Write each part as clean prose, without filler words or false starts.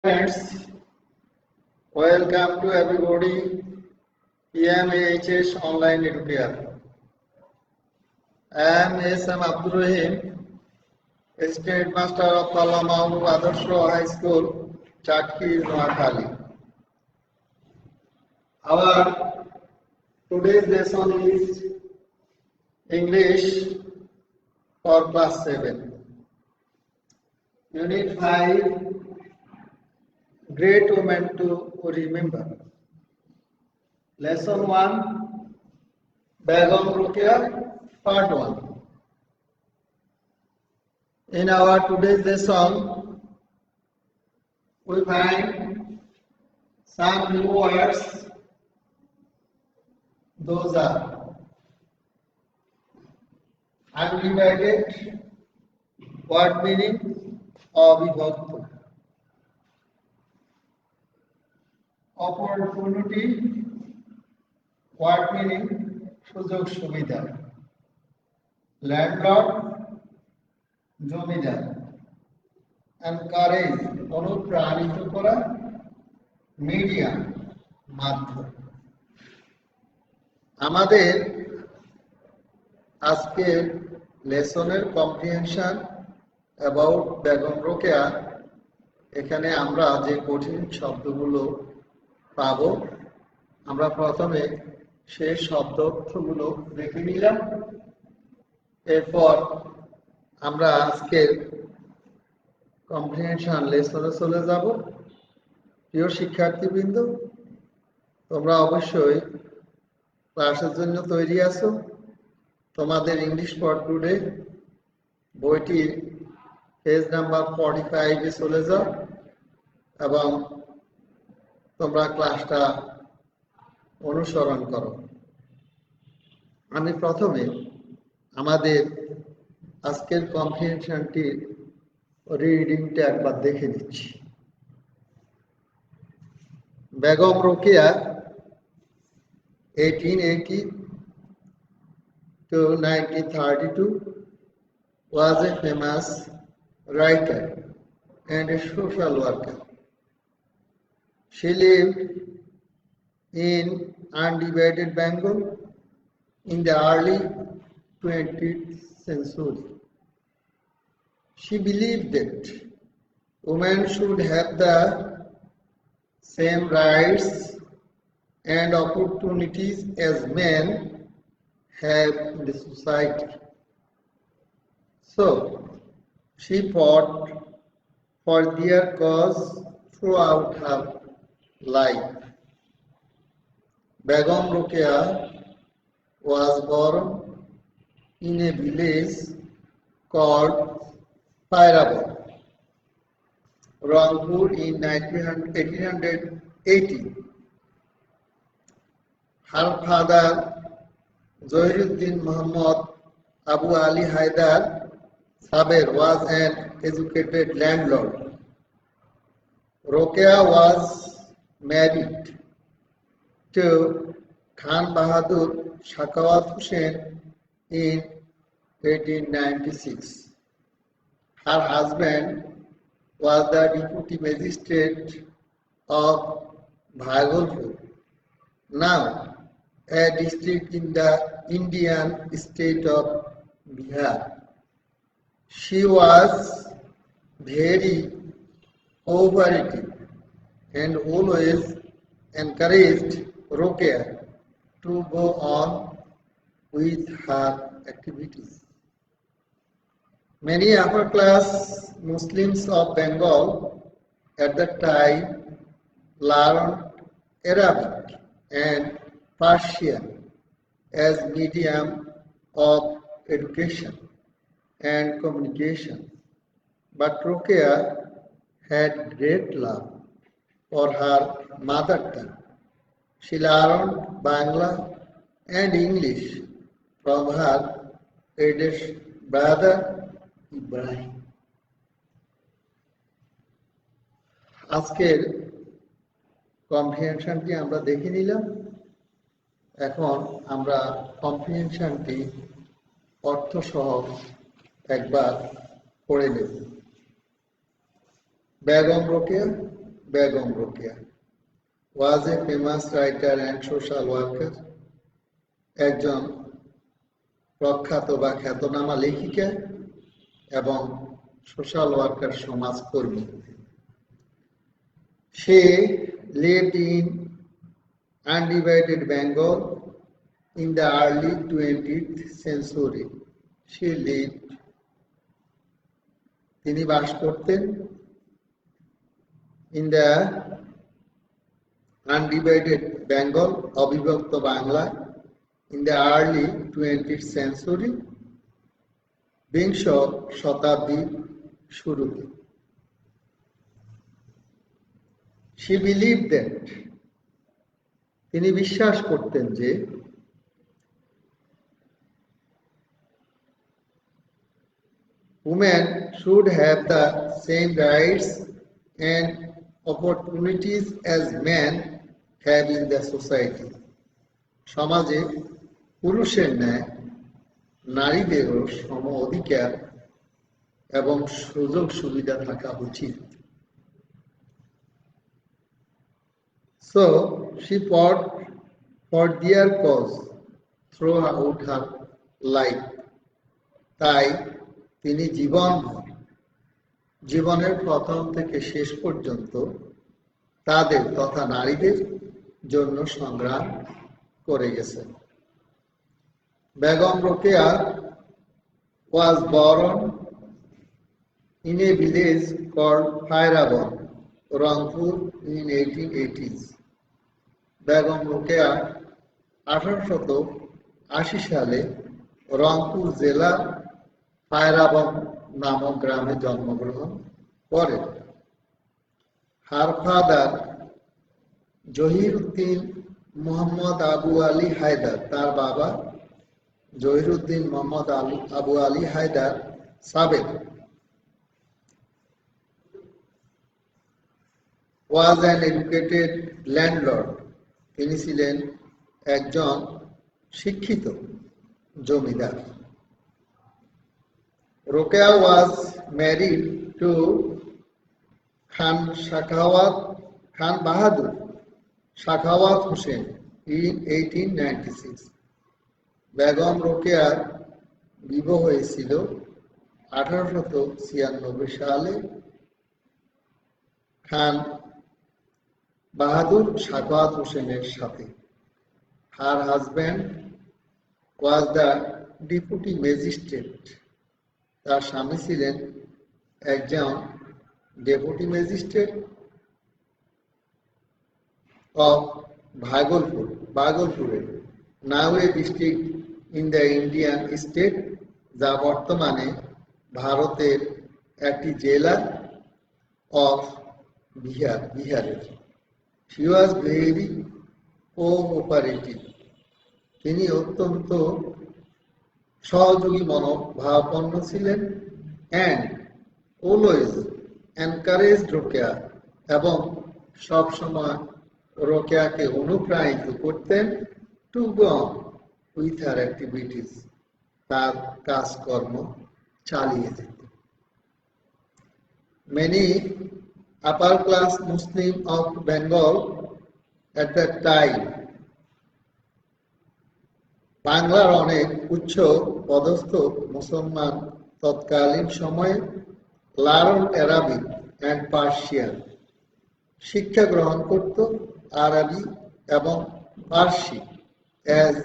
Friends, welcome to everybody. PMAHS online educator. I am S.M. Abdul Rahim, State Master of Tala Mahbub Adarsho High School, Chakki, Noakhali. Our today's lesson is English for class 7. Unit 5, Great Women to Remember. Lesson 1, Begum Rukia, Part 1. In our today's lesson, we find some new words. Those are undivided, word meaning, abhibhakta. Opportunity, word meaning, সুযোগ সুবিধা. Landlord, জমিদার. Encourage, অনুপ্রাণিত করা. Medium, মাধ্যম. আমাদের আজকের লেসনের comprehension about Begum Rokeya, এখানে আমরা যে কঠিন শব্দগুলো পাবো, আমরা প্রথমে সেই শব্দার্থগুলো দেখে নিলাম। এরপর আমরা আজকের কম্প্রিহেনশন লেসনে চলে যাব। প্রিয় শিক্ষার্থীবৃন্দ, তোমরা অবশ্যই ক্লাসের জন্য তৈরি আছো। তোমাদের ইংলিশ ফর টুডে বইটির পেজ নাম্বার 45-এ চলে যাও এবং তোমরা ক্লাসটা অনুসরণ করো। আমি প্রথমে আমাদের আজকের কম্প্রিহেনশনটির রিডিংটা একবার দেখে নিচ্ছি। Begum Rokeya 1880 to 1932 was a famous writer and a social worker. She lived in undivided Bengal in the early 20th century. She believed that women should have the same rights and opportunities as men have in the society. So, she fought for their cause throughout her life. Begum Rokeya was born in a village called Pairabad, Rangpur in 1880. Her father, Zohiruddin Muhammad Abu Ali Haidar Saber, was an educated landlord. Rokeya was married to Khan Bahadur Shakawat Hussain in 1896. Her husband was the deputy magistrate of Bhagalpur, now a district in the Indian state of Bihar. She was very cooperative and always encouraged Rokeya to go on with her activities. Many upper-class Muslims of Bengal at that time learned Arabic and Persian as medium of education and communication. But Rokeya had great love for her mother tongue. She learned Bangla and English from her eldest brother Ibrahim. আজকের কম্প্রিহেনশনটি আমরা দেখে নিলাম। এখন আমরা কম্প্রিহেনশনটি অর্থসহ একবার পড়ে নেব। Begum Rokeya Begum Rokeya was a famous writer and social worker, একজন প্রখ্যাত বা খ্যাতনামা লেখিকা এবং সোশ্যাল ওয়ার্কার সমাজকর্মী। She lived in undivided Bengal in the early 20th century. She lived, তিনি বাস করতেন in the undivided Bengal, অবিভক্ত বাংলায়, in the early 20th century, বিংশ শতাব্দীর শুরুতে। She believed that, তিনি বিশ্বাস করতেন যে women should have the same rights and opportunities as men have in the society. সমাজে পুরুষের ন্যায় নারীদেরও সম অধিকার এবং সুযোগ সুবিধা থাকা উচিত। So she fought for their cause throughout her life. তাই তিনি জীবনের প্রথম থেকে শেষ পর্যন্ত তাদের তথা নারীদের জন্য সংগ্রাম করে গেছেন। Begum Rokeya was born in a village called Phairabon, Rangpur in 1880s. Begum Rokeya 1880 সালে রংপুর জেলার Phairabon নামক গ্রামে জন্মগ্রহণ করেন। Her father জহিরুদ্দিন মোহাম্মদ আবু আলী হায়দার, তার বাবা জহিরুদ্দিন মোহাম্মদ আবু আলী হায়দার সাবেক, was an educated landlord, তিনি ছিলেন একজন শিক্ষিত জমিদার। Rokeya was married to Khan Bahadur Shakhawat Hussain in 1896. Begum রোকেয়ার বিবাহ হয়েছিল 1896 সালে খান বাহাদুর শাখাওয়াত হোসেনের সাথে। Her husband was the deputy magistrate. তার স্বামী ছিলেন একজন deputy magistrate of ভাগলপুরে, now a district in the Indian state, যা বর্তমানে ভারতের একটি জেলা of বিহারের। She was very cooperative. তিনি অত্যন্ত সহযোগী মনোভাবাপন্ন ছিলেন and always encouraged Rokeya, এবং সবসময় রোকেয়াকে অনুপ্রাণিত করতেন to go on with her activities, তার কাজকর্ম চালিয়ে যেতে। Many upper class Muslim of Bengal at that time, বাংলার অনেক উচ্চ পদস্থ মুসলমান তৎকালীন সময়ে learned Arabic and Persian, শিক্ষা গ্রহণ করত আরবি এবং Parsi as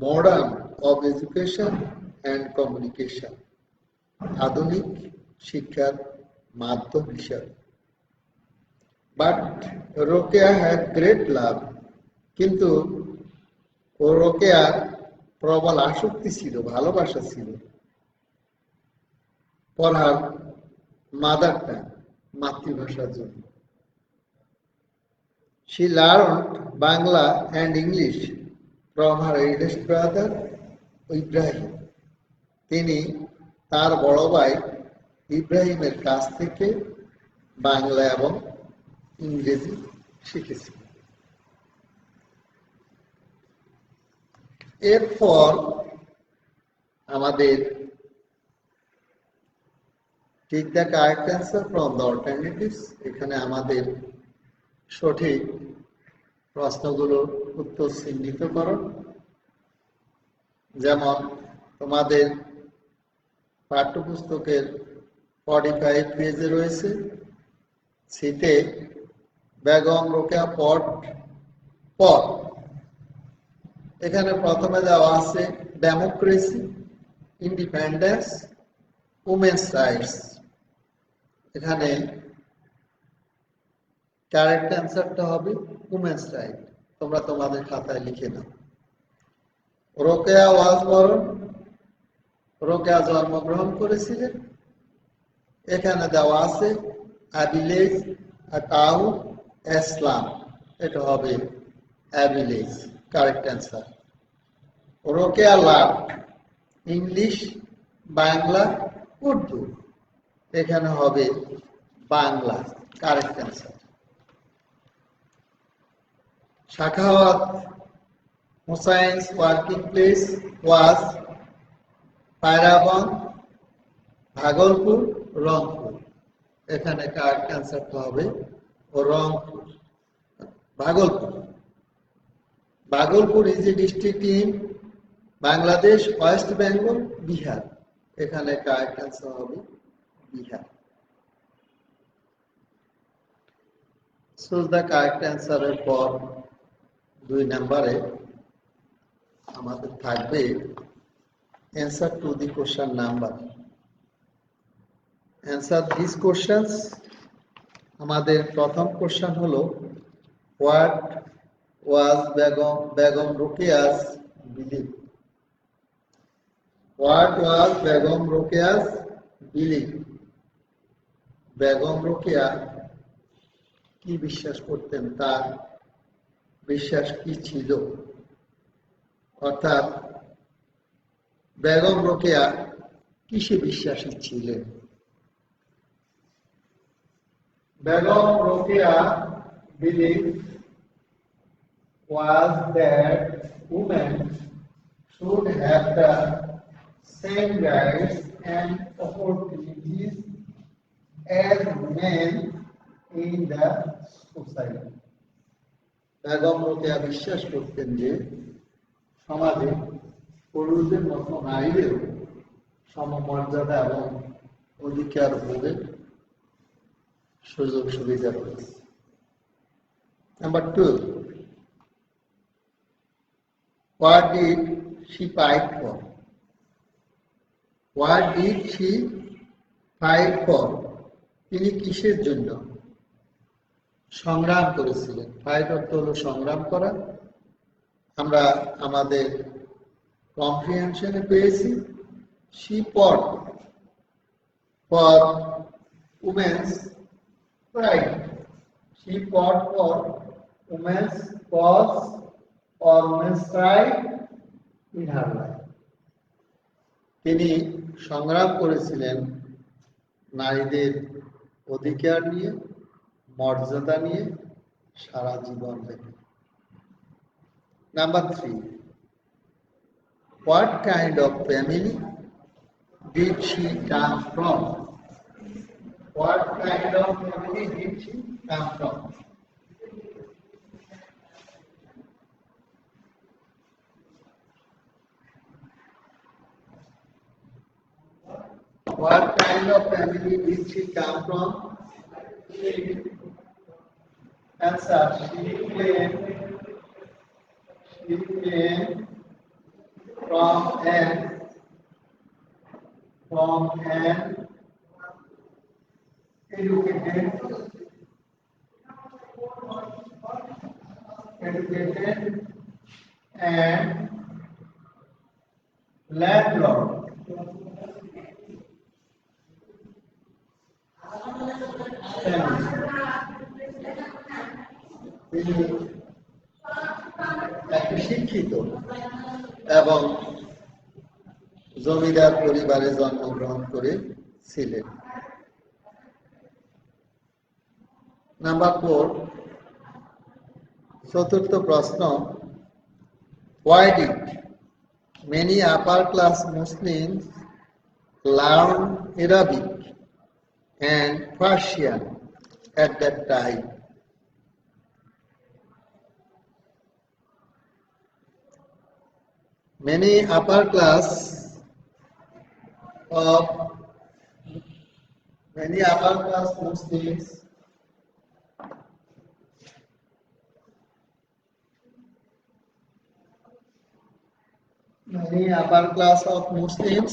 modern of education and communication, আধুনিক শিক্ষার মাধ্যম হিসাবে। But Rokeya had great love, কিন্তু রোকেয়ার প্রবল আসক্তি ছিল, ভালোবাসা ছিল for her mother tongue, মাতৃভাষার জন্য। She learned Bangla and English from her eldest brother Ibrahim. তিনি তার বড় ভাই ইব্রাহিমের কাছ থেকে বাংলা এবং ইংরেজি শিখেছিলেন। এরপর আমাদের take the correct answer from the alternatives, এখানে আমাদের সঠিক প্রশ্নগুলোর উত্তর চিহ্নিত করো। যেমন তোমাদের পাঠ্যপুস্তকের 45 পেজে রয়েছে সিতে বেগম রোকেয়া পর এখানে প্রথমে দেওয়া আছে ডেমোক্রেসি, ইন্ডিপেন্ডেন্স, উমেন্স রাইটস। এখানে কারেক্ট অ্যান্সারটা হবে উমেন্স রাইট। তোমরা তোমাদের খাতায় লিখে নাও। রোকেয়া ওয়াজ বরণ, রোকেয়া জন্মগ্রহণ করেছিলেন। এখানে দেওয়া আছে অ্যাবিলেজ টাউ ইসলাম, এটা হবে অ্যাবিলেজ, correct answer. Rokeya love English, Bangla, Urdu, এখানে হবে Bangla, correct answer. Shakhawat Hussain's working place was Payraban, Bhagalpur, Rangpur, এখানে কারেক্ট অ্যান্সারটা হবে Rangpur, Bhagalpur. Bhagalpur is a district in Bangladesh, West Bengal, Bihar, এখানে কারেক্ট অ্যান্সার হবে বিহার। চুজ দ্য কারেক্ট অ্যান্সারের পর 2 নম্বরে আমাদের থাকবে answer to the question number. Answer this questions. আমাদের প্রথম কোশ্চেন হলো what was Begum Rokeya's believe. What was Begum Rokeya's believe? Begum Rokeya কি বিশ্বাস করতেন, তার বিশ্বাস কি ছিল? অর্থাৎ বেগম রোকেয়া কিসে বিশ্বাসী ছিলেন? Begum Rokeya belief was that women should have the same rights and opportunities as men in the society. Begum Rokeya বিশ্বাস করতেন যে সমাজে পুরুষদের মতো নারীদেরও সমমর্যাদা এবং অধিকার ভোগের সুযোগ সুবিধা রয়েছে। Number 2, what did she fight for? What did she fight for? তিনি কিসের জন্য সংগ্রাম করেছিলেন? ফাইট অর্থ হলো সংগ্রাম করা। আমরা আমাদের কম্প্রিহেনশনে পেয়েছি she fought for women's right. She fought for women's cause or women's right in her life. তিনি সংগ্রাম করেছিলেন নারীদের অধিকার নিয়ে, মর্যাদা নিয়ে সারা জীবন থেকে। Number 3, what kind of family did she come from? What kind of family did she come from? What kind of family did she come from? Answer, she came from an educated and landlord family. তিনি একটি শিক্ষিত এবং জমিদার পরিবারে জন্মগ্রহণ করেছিলেন। Number 4, চতুর্থ প্রশ্ন, why did many upper class Muslims learn Arabic and Persian at that time? Many upper class of many upper class Muslims many upper class of Muslims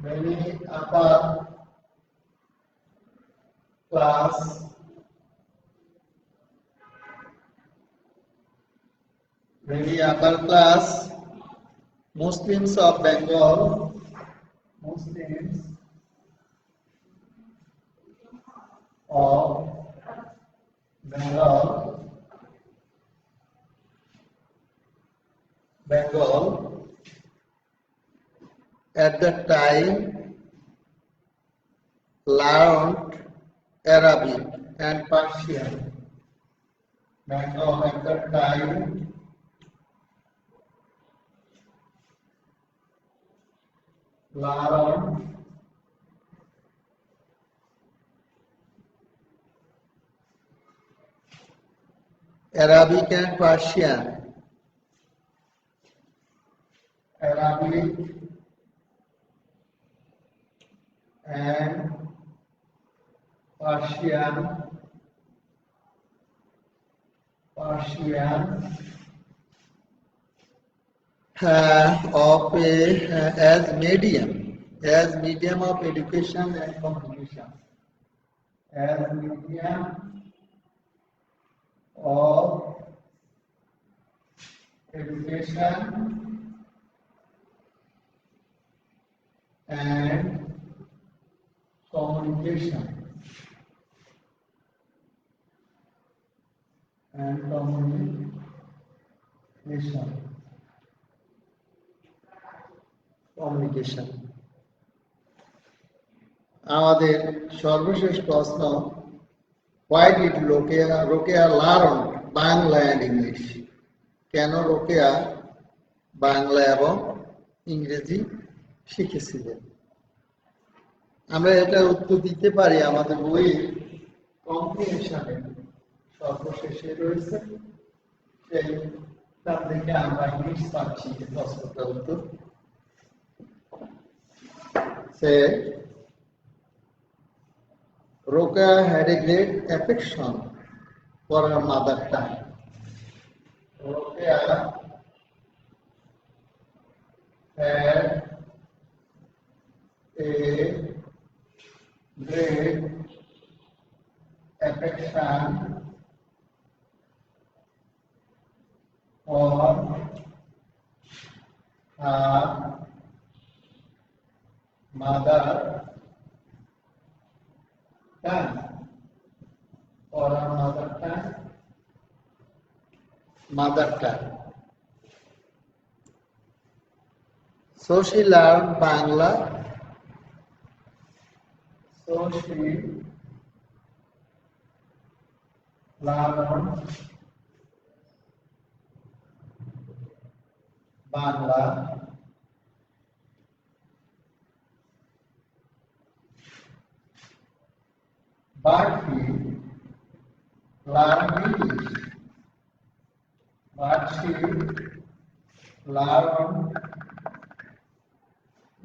many upper class many upper class Muslims of Bengal Muslims of Bengal at that time learned Arabic and Persian. Bengal at that time learned Arabic and Persian. Arabic and Persian as medium of education and communication. As medium of education and communication. Communication. আমাদের সর্বশেষ প্রশ্ন, why did Rokeya learn Bangla and English? কেন রোকেয়া বাংলা এবং ইংরেজি শিখেছিলেন? আমরা এটা উত্তর দিতে পারি আমাদের বইয়ের কম্প্রিহেনশনে সর্বশেষে রয়েছে, সেইখান থেকে আমরা ইংলিশ পাচ্ছি প্রশ্নটার উত্তর। Rokeya had a great affection for her mother tongue. Rokeya had a great affection for her mother tongue. Mother tongue. So she learned Bangla. But she learned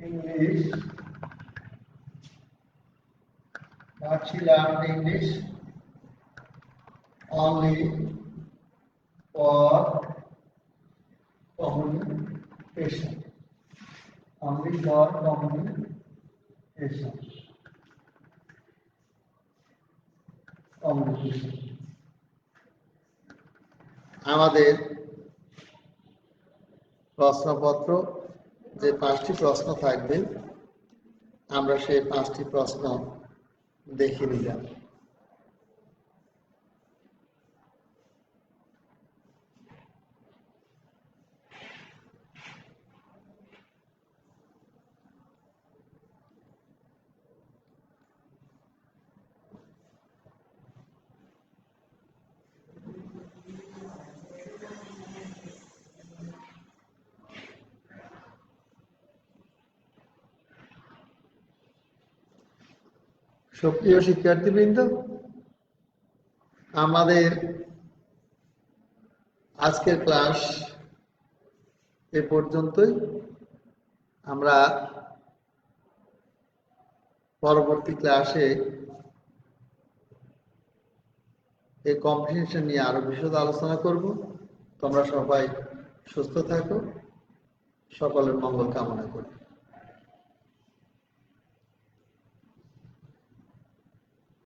English. But she learned English only for communication. আমাদের প্রশ্নপত্র যে 5টি প্রশ্ন থাকবে, আমরা সেই 5টি প্রশ্ন দেখে নিলাম। সুপ্রিয় শিক্ষার্থীবৃন্দ, আমাদের আজকের ক্লাস এ পর্যন্তই। আমরা পরবর্তী ক্লাসে এই কম্প্রিহেনশন নিয়ে আরো বিশদ আলোচনা করব। তোমরা সবাই সুস্থ থাকো, সকলের মঙ্গল কামনা করি।